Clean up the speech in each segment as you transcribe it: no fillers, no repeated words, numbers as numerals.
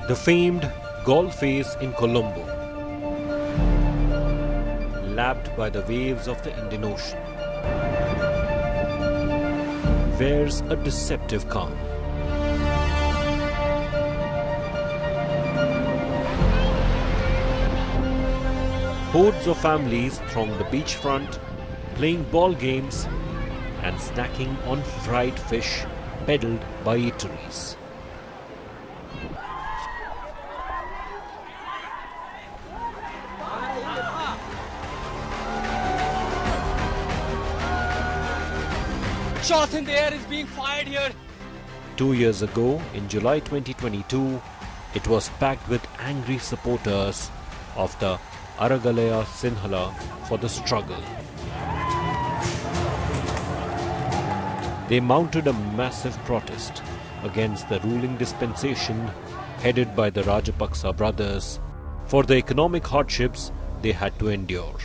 The famed golf face in Colombo, lapped by the waves of the Indian Ocean, wears a deceptive calm. Hordes of families throng the beachfront, playing ball games and snacking on fried fish peddled by eateries. Shots in the air is being fired here. 2 years ago, in July 2022, it was packed with angry supporters of the Aragalaya Sinhala for the struggle. They mounted a massive protest against the ruling dispensation headed by the Rajapaksa brothers for the economic hardships they had to endure.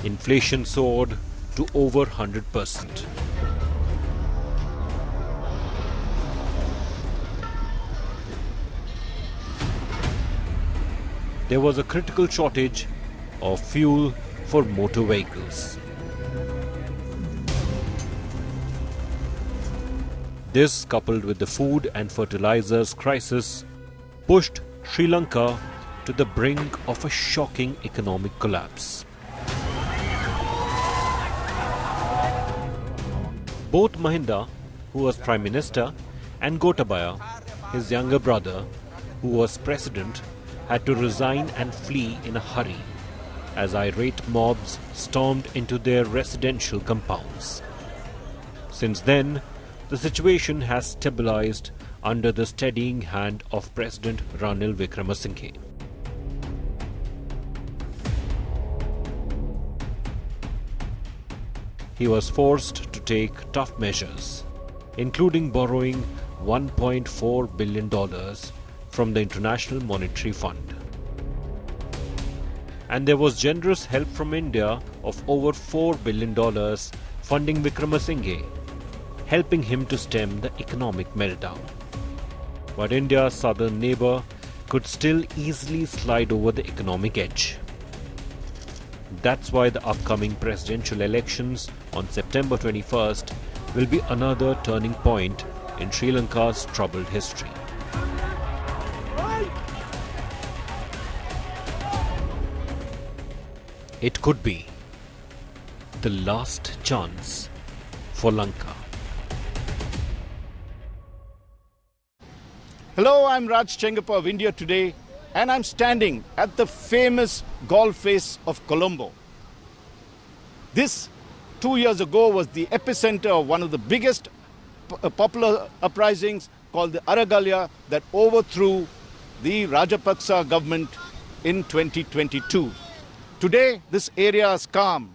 Inflation soared to over 100%. There was a critical shortage of fuel for motor vehicles. This, coupled with the food and fertilizers crisis, pushed Sri Lanka to the brink of a shocking economic collapse. Both Mahinda, who was Prime Minister, and Gotabaya, his younger brother, who was President, had to resign and flee in a hurry as irate mobs stormed into their residential compounds. Since then, the situation has stabilised under the steadying hand of President Ranil Vikramasinghe. He was forced to take tough measures, including borrowing $1.4 billion from the International Monetary Fund. And there was generous help from India of over $4 billion funding Wickremesinghe, helping him to stem the economic meltdown. But India's southern neighbour could still easily slide over the economic edge. That's why the upcoming presidential elections on September 21st will be another turning point in Sri Lanka's troubled history. It could be the last chance for Lanka. Hello, I'm Raj Sengappa of India Today, and I'm standing at the famous golf face of Colombo. This, 2 years ago, was the epicenter of one of the biggest popular uprisings called the Aragalaya that overthrew the Rajapaksa government in 2022. Today, this area is calm.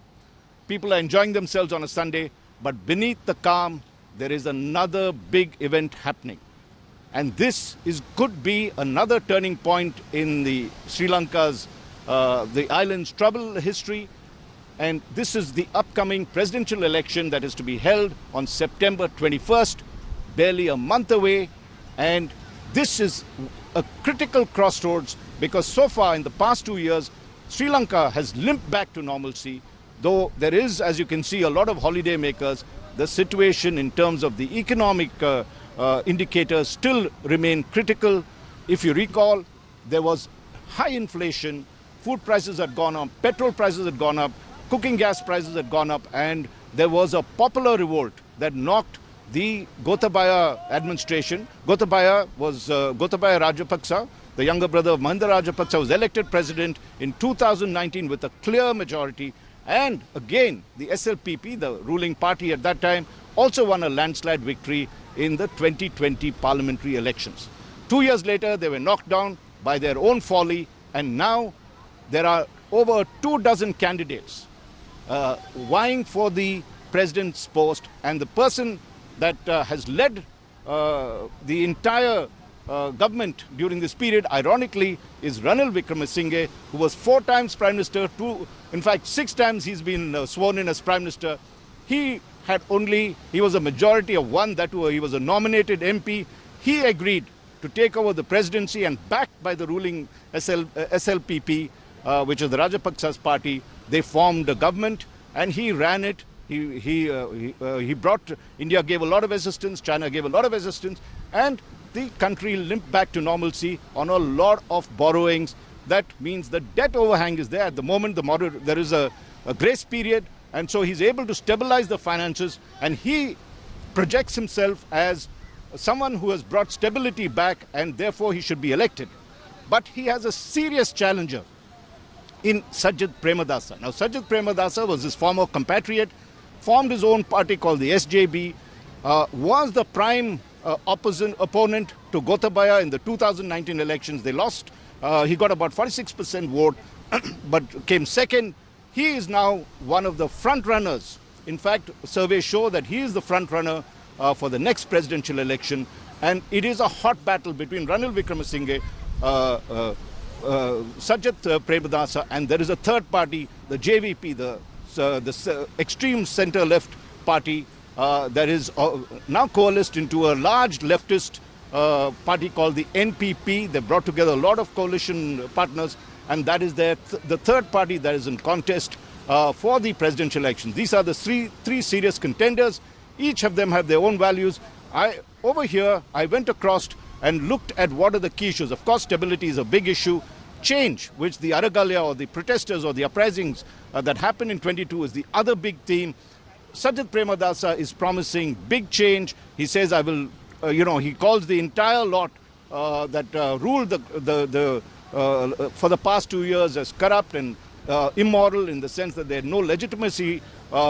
People are enjoying themselves on a Sunday, but beneath the calm, there is another big event happening. And this could be another turning point in the Sri Lanka's, the island's troubled history. And this is the upcoming presidential election that is to be held on September 21st, barely a month away. And this is a critical crossroads because so far in the past 2 years, Sri Lanka has limped back to normalcy, though there is, as you can see, a lot of holiday makers. The situation in terms of the economic indicators still remain critical. If you recall, there was high inflation, food prices had gone up, petrol prices had gone up, cooking gas prices had gone up, and there was a popular revolt that knocked the Gotabaya administration. Gotabaya was Gotabaya Rajapaksa, the younger brother of Mahinda Rajapaksa, was elected president in 2019 with a clear majority. And again, the SLPP, the ruling party at that time, also won a landslide victory in the 2020 parliamentary elections. 2 years later, they were knocked down by their own folly, and now there are over 24 candidates vying for the president's post, and the person that has led the entire government during this period, ironically, is Ranil Vikramasinghe, who was 4 times Prime Minister, in fact 6 times he's been sworn in as Prime Minister. He was a majority of 1, he was a nominated MP. He agreed to take over the presidency, and backed by the ruling SLPP, which is the Rajapaksa's party, they formed a government and he ran it. He brought, India gave a lot of assistance, China gave a lot of assistance, and the country limped back to normalcy on a lot of borrowings. That means the debt overhang is there. At the moment, there is a grace period, and so he's able to stabilize the finances, and he projects himself as someone who has brought stability back, and therefore he should be elected. But he has a serious challenger in Sajid Premadasa. Now, Sajid Premadasa was his former compatriot, formed his own party called the SJB, was the prime opponent to Gotabaya in the 2019 elections. They lost. He got about 46% vote, but came second. He is now one of the front runners. In fact, surveys show that he is the front runner for the next presidential election. And it is a hot battle between Ranil Vikramasinghe, Sajid Premadasa, and there is a third party, the JVP, the extreme center-left party that is now coalesced into a large leftist party called the NPP. They brought together a lot of coalition partners, and that is the third party that is in contest for the presidential elections. These are the three serious contenders. Each of them have their own values. Over here, I went across and looked at what are the key issues. Of course, stability is a big issue. Change, which the Aragalya or the protesters or the uprisings that happened in 22 is the other big theme. Sajid Premadasa is promising big change. He says, I will, he calls the entire lot that ruled for the past 2 years as corrupt and immoral, in the sense that they had no legitimacy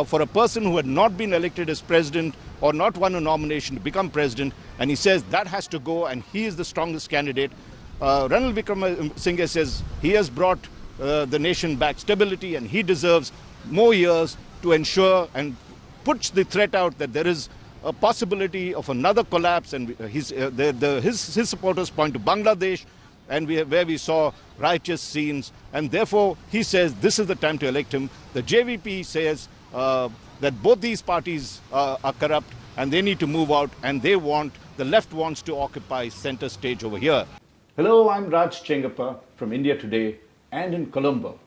for a person who had not been elected as president or not won a nomination to become president. And he says that has to go, and he is the strongest candidate. Ranil Vikramasinghe says he has brought the nation back stability, and he deserves more years to ensure and puts the threat out that there is a possibility of another collapse. And his supporters point to Bangladesh, and where we saw righteous scenes, and therefore he says this is the time to elect him. The JVP says that both these parties are corrupt and they need to move out, and the left wants to occupy center stage over here. Hello, I'm Raj Sengappa from India Today, and in Colombo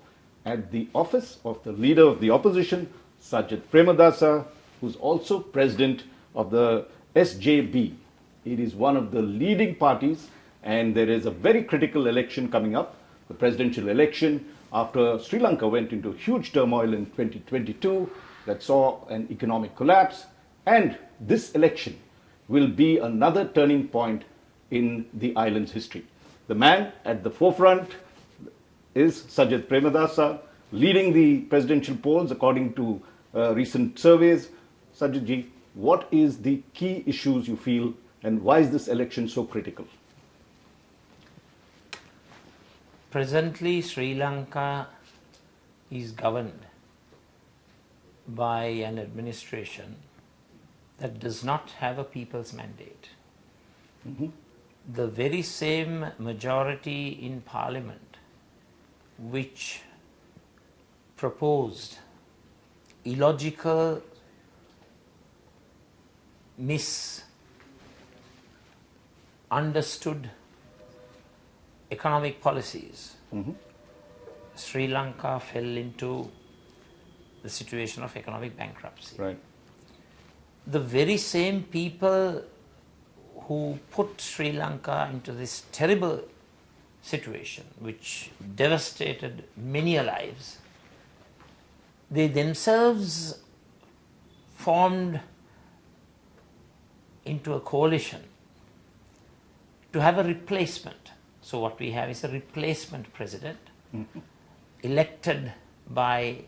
at the office of the leader of the opposition, Sajid Premadasa, who's also president of the SJB. It is one of the leading parties, and there is a very critical election coming up, the presidential election, after Sri Lanka went into huge turmoil in 2022 that saw an economic collapse. And this election will be another turning point in the island's history. The man at the forefront is Sajid Premadasa, leading the presidential polls according to recent surveys. Sajidji, what is the key issues you feel, and why is this election so critical? Presently, Sri Lanka is governed by an administration that does not have a people's mandate. Mm-hmm. The very same majority in Parliament which proposed illogical, misunderstood economic policies, mm-hmm. Sri Lanka fell into the situation of economic bankruptcy. Right. The very same people who put Sri Lanka into this terrible situation, which devastated many lives, they themselves formed into a coalition to have a replacement. So what we have is a replacement president, mm-hmm. elected by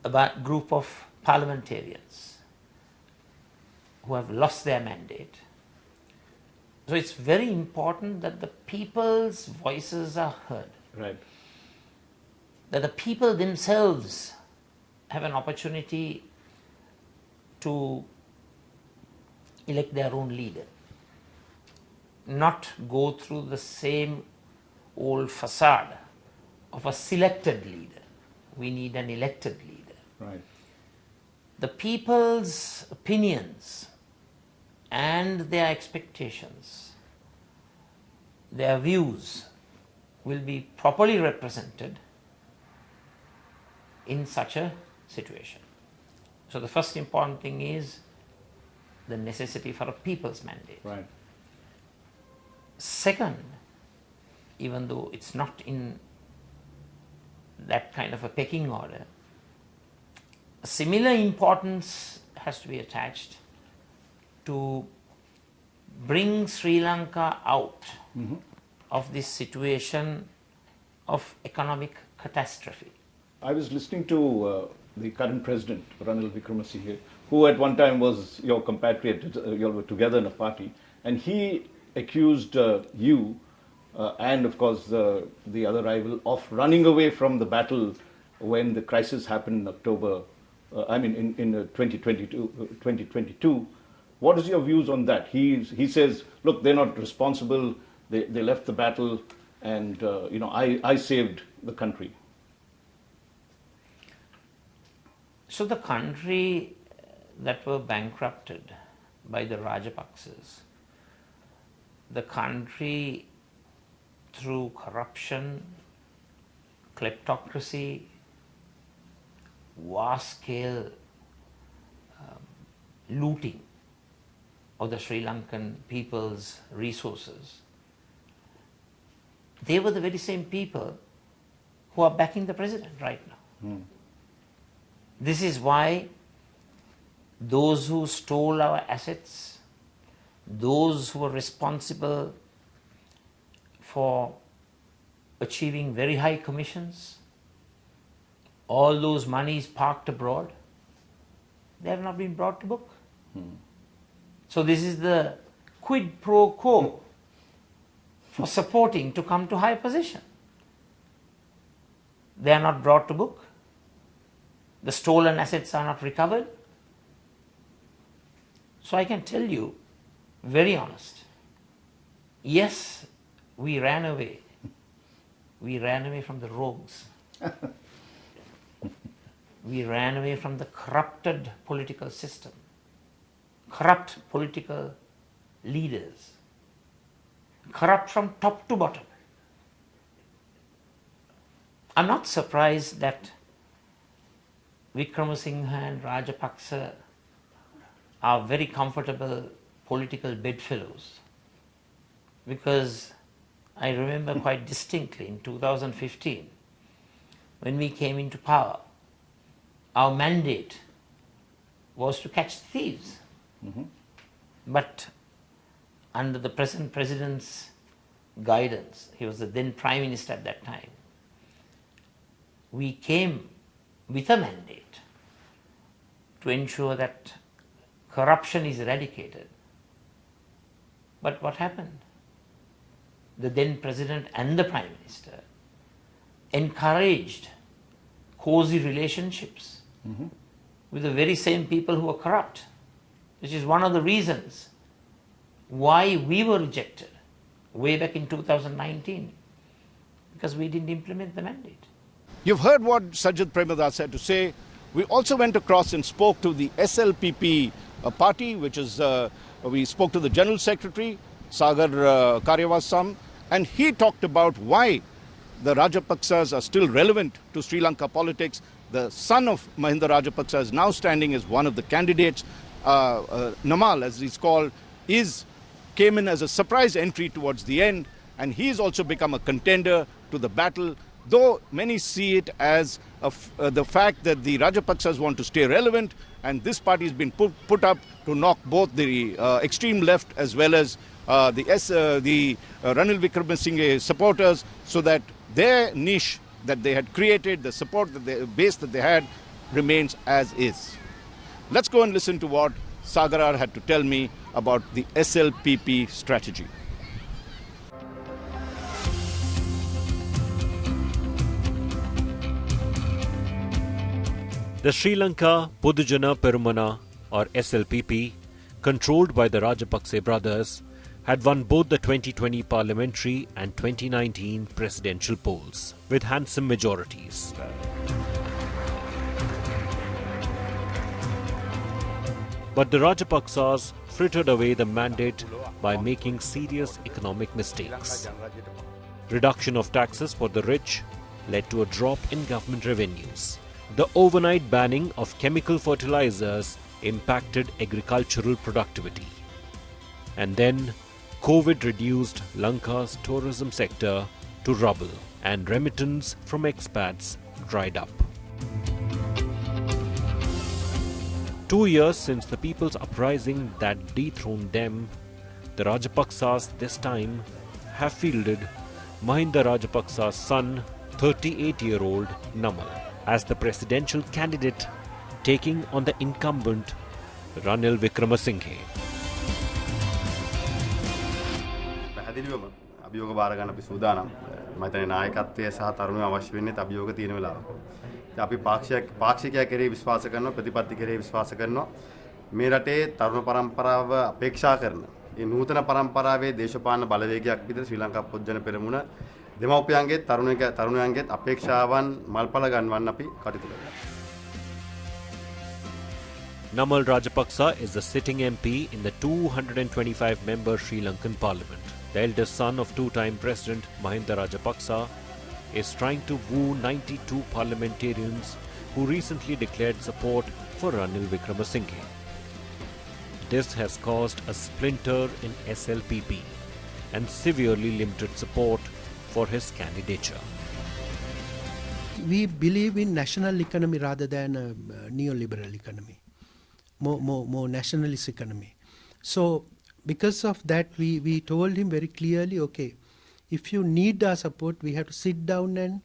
a group of parliamentarians who have lost their mandate. So it's very important that the people's voices are heard. Right. That the people themselves have an opportunity to elect their own leader. Not go through the same old facade of a selected leader. We need an elected leader. Right. The people's opinions and their expectations, their views will be properly represented in such a situation. So the first important thing is the necessity for a people's mandate. Right. Second, even though it's not in that kind of a pecking order, a similar importance has to be attached to bring Sri Lanka out of this situation of economic catastrophe. I was listening to the current president, Ranil Vikramasinghe, who at one time was your compatriot, you all were together in a party, and he accused you and of course the other rival of running away from the battle when the crisis happened in October, in 2022. What is your views on that? He says, look, they're not responsible, they left the battle, and I saved the country. So the country that were bankrupted by the Rajapaksas, the country through corruption, kleptocracy, vast-scale looting of the Sri Lankan people's resources, they were the very same people who are backing the president right now. This is why those who stole our assets, those who were responsible for achieving very high commissions, all those monies parked abroad, they have not been brought to book. So this is the quid pro quo for supporting to come to high position. They are not brought to book. The stolen assets are not recovered. So I can tell you, very honest, yes, we ran away. We ran away from the rogues. We ran away from the corrupted political system, corrupt political leaders, corrupt from top to bottom. I'm not surprised that Wickremesinghe and Rajapaksa are very comfortable political bedfellows, because I remember quite distinctly in 2015 when we came into power, our mandate was to catch thieves. But under the present president's guidance, he was the then prime minister at that time, we came with a mandate to ensure that corruption is eradicated. But what happened? The then president and the prime minister encouraged cozy relationships with the very same people who were corrupt, which is one of the reasons why we were rejected way back in 2019, because we didn't implement the mandate. You've heard what Sajid Premadasa had to say. We also went across and spoke to the SLPP party, which is, we spoke to the General Secretary, Sagar Karyavasam, and he talked about why the Rajapaksas are still relevant to Sri Lanka politics. The son of Mahinda Rajapaksa is now standing as one of the candidates. Namal, as he's called, came in as a surprise entry towards the end, and he's also become a contender to the battle, though many see it as the fact that the Rajapaksas want to stay relevant, and this party has been put up to knock both the extreme left as well as the Ranil Vikramasinghe supporters, so that their niche that they had created, the support, the base that they had, remains as is. Let's go and listen to what Sagarar had to tell me about the SLPP strategy. The Sri Lanka Podujana Perumana, or SLPP, controlled by the Rajapaksa brothers, had won both the 2020 parliamentary and 2019 presidential polls with handsome majorities. But the Rajapaksas frittered away the mandate by making serious economic mistakes. Reduction of taxes for the rich led to a drop in government revenues. The overnight banning of chemical fertilizers impacted agricultural productivity. And then COVID reduced Lanka's tourism sector to rubble, and remittance from expats dried up. 2 years since the people's uprising that dethroned them, the Rajapaksas this time have fielded Mahinda Rajapaksa's son, 38-year-old Namal, as the presidential candidate, taking on the incumbent Ranil Vikramasinghe. පැහැදිලිවම අභියෝග බාර ගන්න අපි සූදානම්. මම හිතන්නේ නායකත්වයේ සහ තරුණයෝ අවශ්‍ය වෙන්නේ අභියෝග තියෙන වෙලාවක. ඉතින් අපි පාක්ෂිකයා කෙරෙහි විශ්වාස කරනවා, ප්‍රතිපත්ති කෙරෙහි විශ්වාස කරනවා. මේ රටේ තරුණ පරම්පරාව අපේක්ෂා කරන මේ නූතන පරම්පරාවේ දේශපාලන බලවේගයක් විදිහට ශ්‍රී ලංකා පොත්ජන පෙරමුණ දෙමව්පියන්ගේ තරුණයන්ගේ අපේක්ෂාවන් මල්පල ගන්වන්න අපි කටයුතු කරනවා. Namal Rajapaksa is the sitting MP in the 225-member Sri Lankan parliament. The eldest son of two-time President Mahinda Rajapaksa is trying to woo 92 parliamentarians who recently declared support for Ranil Vikramasinghe. This has caused a splinter in SLPP and severely limited support for his candidature. We believe in national economy rather than a neoliberal economy, more nationalist economy. So because of that, we told him very clearly, okay, if you need our support, we have to sit down and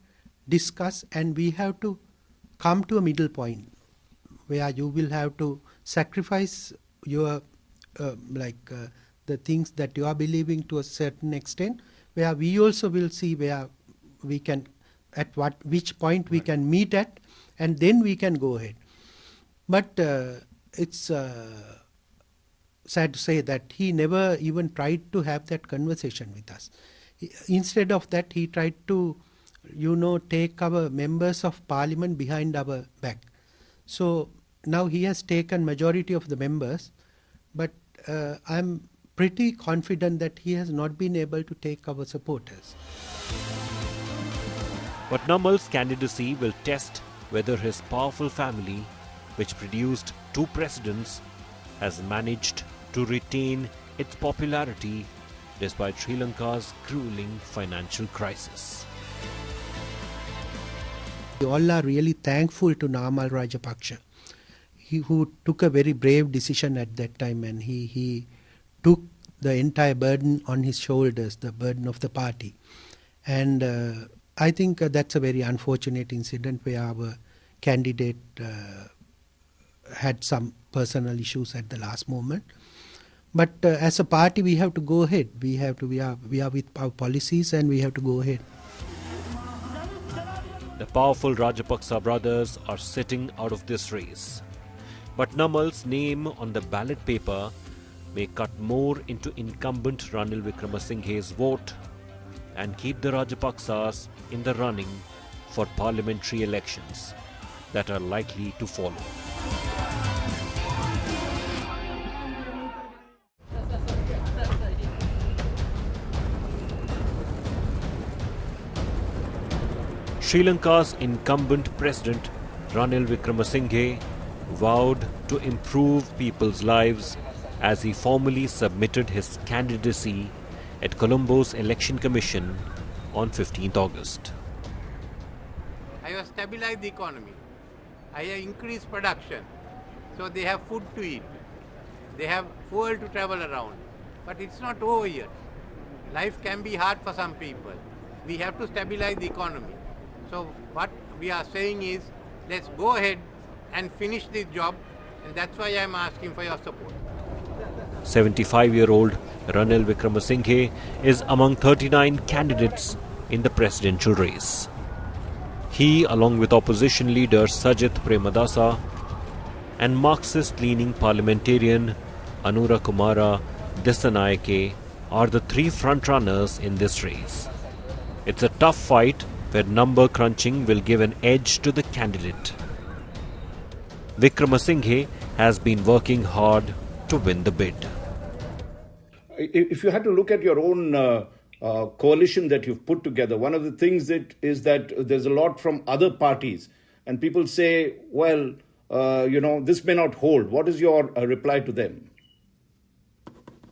discuss, and we have to come to a middle point where you will have to sacrifice your the things that you are believing to a certain extent, where we also will see where we can, which point we can meet at, and then we can go ahead. But it's sad to say that he never even tried to have that conversation with us. Instead of that, he tried to, take our members of parliament behind our back. So now he has taken majority of the members, but I'm pretty confident that he has not been able to take our supporters. But Namal's candidacy will test whether his powerful family, which produced 2 presidents, has managed to retain its popularity despite Sri Lanka's grueling financial crisis. We all are really thankful to Namal Rajapaksa, who took a very brave decision at that time, and he took the entire burden on his shoulders, the burden of the party. And I think that's a very unfortunate incident where our candidate had some personal issues at the last moment. But as a party, we have to go ahead. We are with our policies, and we have to go ahead. The powerful Rajapaksa brothers are sitting out of this race. But Namal's name on the ballot paper may cut more into incumbent Ranil Vikramasinghe's vote and keep the Rajapaksas in the running for parliamentary elections that are likely to follow. Sri Lanka's incumbent President Ranil Vikramasinghe vowed to improve people's lives as he formally submitted his candidacy at Colombo's Election Commission on 15th August. I have stabilized the economy. I have increased production. So they have food to eat. They have fuel to travel around. But it's not over yet. Life can be hard for some people. We have to stabilize the economy. So what we are saying is, let's go ahead and finish this job, and that's why I am asking for your support. 75-year-old Ranil Vikramasinghe is among 39 candidates in the presidential race. He, along with opposition leader Sajith Premadasa and Marxist-leaning parliamentarian Anura Kumara Dissanayake, are the 3 frontrunners in this race. It's a tough fight where number crunching will give an edge to the candidate. Wickremesinghe has been working hard to win the bid. If you had to look at your own coalition that you've put together, one of the things is that there's a lot from other parties, and people say, well, this may not hold. What is your reply to them?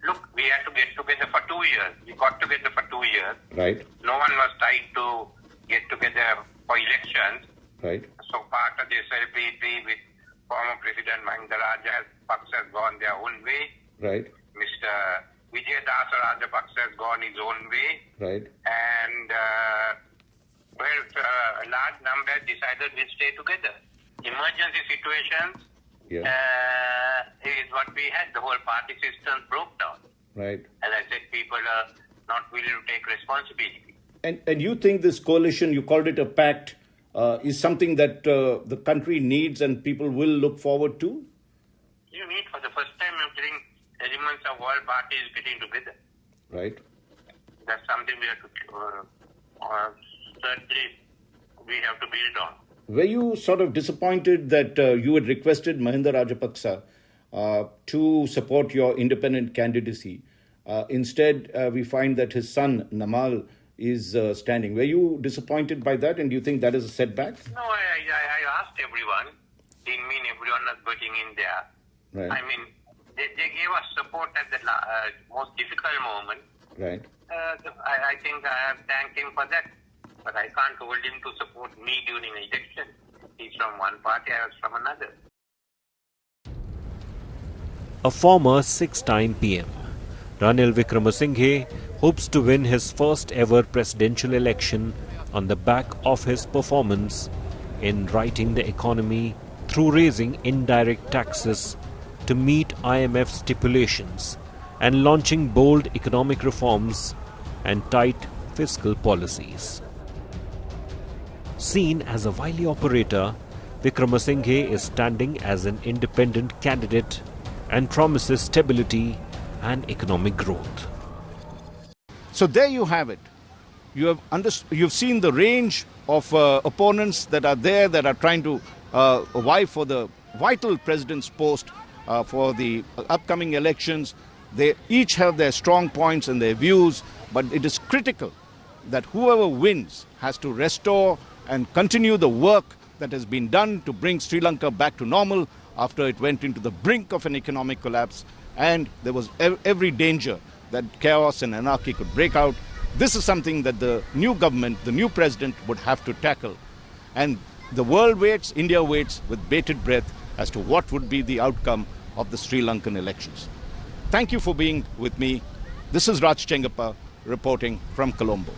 Look, we had to get together for 2 years. We got together for 2 years. Right. No one was trying to get together for elections. Right. So part of the SLPP with former President Rajapaksa has gone their own way. Right. Mr. Rajapaksa has gone his own way. Right. And, a large number decided we'll stay together. Emergency situations is what we had. The whole party system broke down. Right. As I said, people are not willing to take responsibility. And you think this coalition, you called it a pact, is something that the country needs and people will look forward to? You need for the first time of getting elements of all parties getting together. Right. That's something we have to certainly we have to build on. Were you sort of disappointed that you had requested Mahinda Rajapaksa to support your independent candidacy? Instead, we find that his son, Namal, is standing. Were you disappointed by that, and do you think that is a setback? No, I asked everyone. Didn't mean everyone was voting in there. Right. I mean, they gave us support at the most difficult moment. Right. I think I have thanked him for that. But I can't hold him to support me during an election. He's from one party, I was from another. A former 6-time PM, Ranil Vikramasinghe hopes to win his first ever presidential election on the back of his performance in righting the economy through raising indirect taxes to meet IMF stipulations and launching bold economic reforms and tight fiscal policies. Seen as a wily operator, Wickremesinghe is standing as an independent candidate and promises stability and economic growth. So there you have it. You've seen the range of opponents that are there that are trying to vie for the vital president's post for the upcoming elections. They each have their strong points and their views, but it is critical that whoever wins has to restore and continue the work that has been done to bring Sri Lanka back to normal after it went into the brink of an economic collapse, and there was every danger that chaos and anarchy could break out. This is something that the new government, the new president would have to tackle. And the world waits, India waits with bated breath as to what would be the outcome of the Sri Lankan elections. Thank you for being with me. This is Raj Sengappa reporting from Colombo.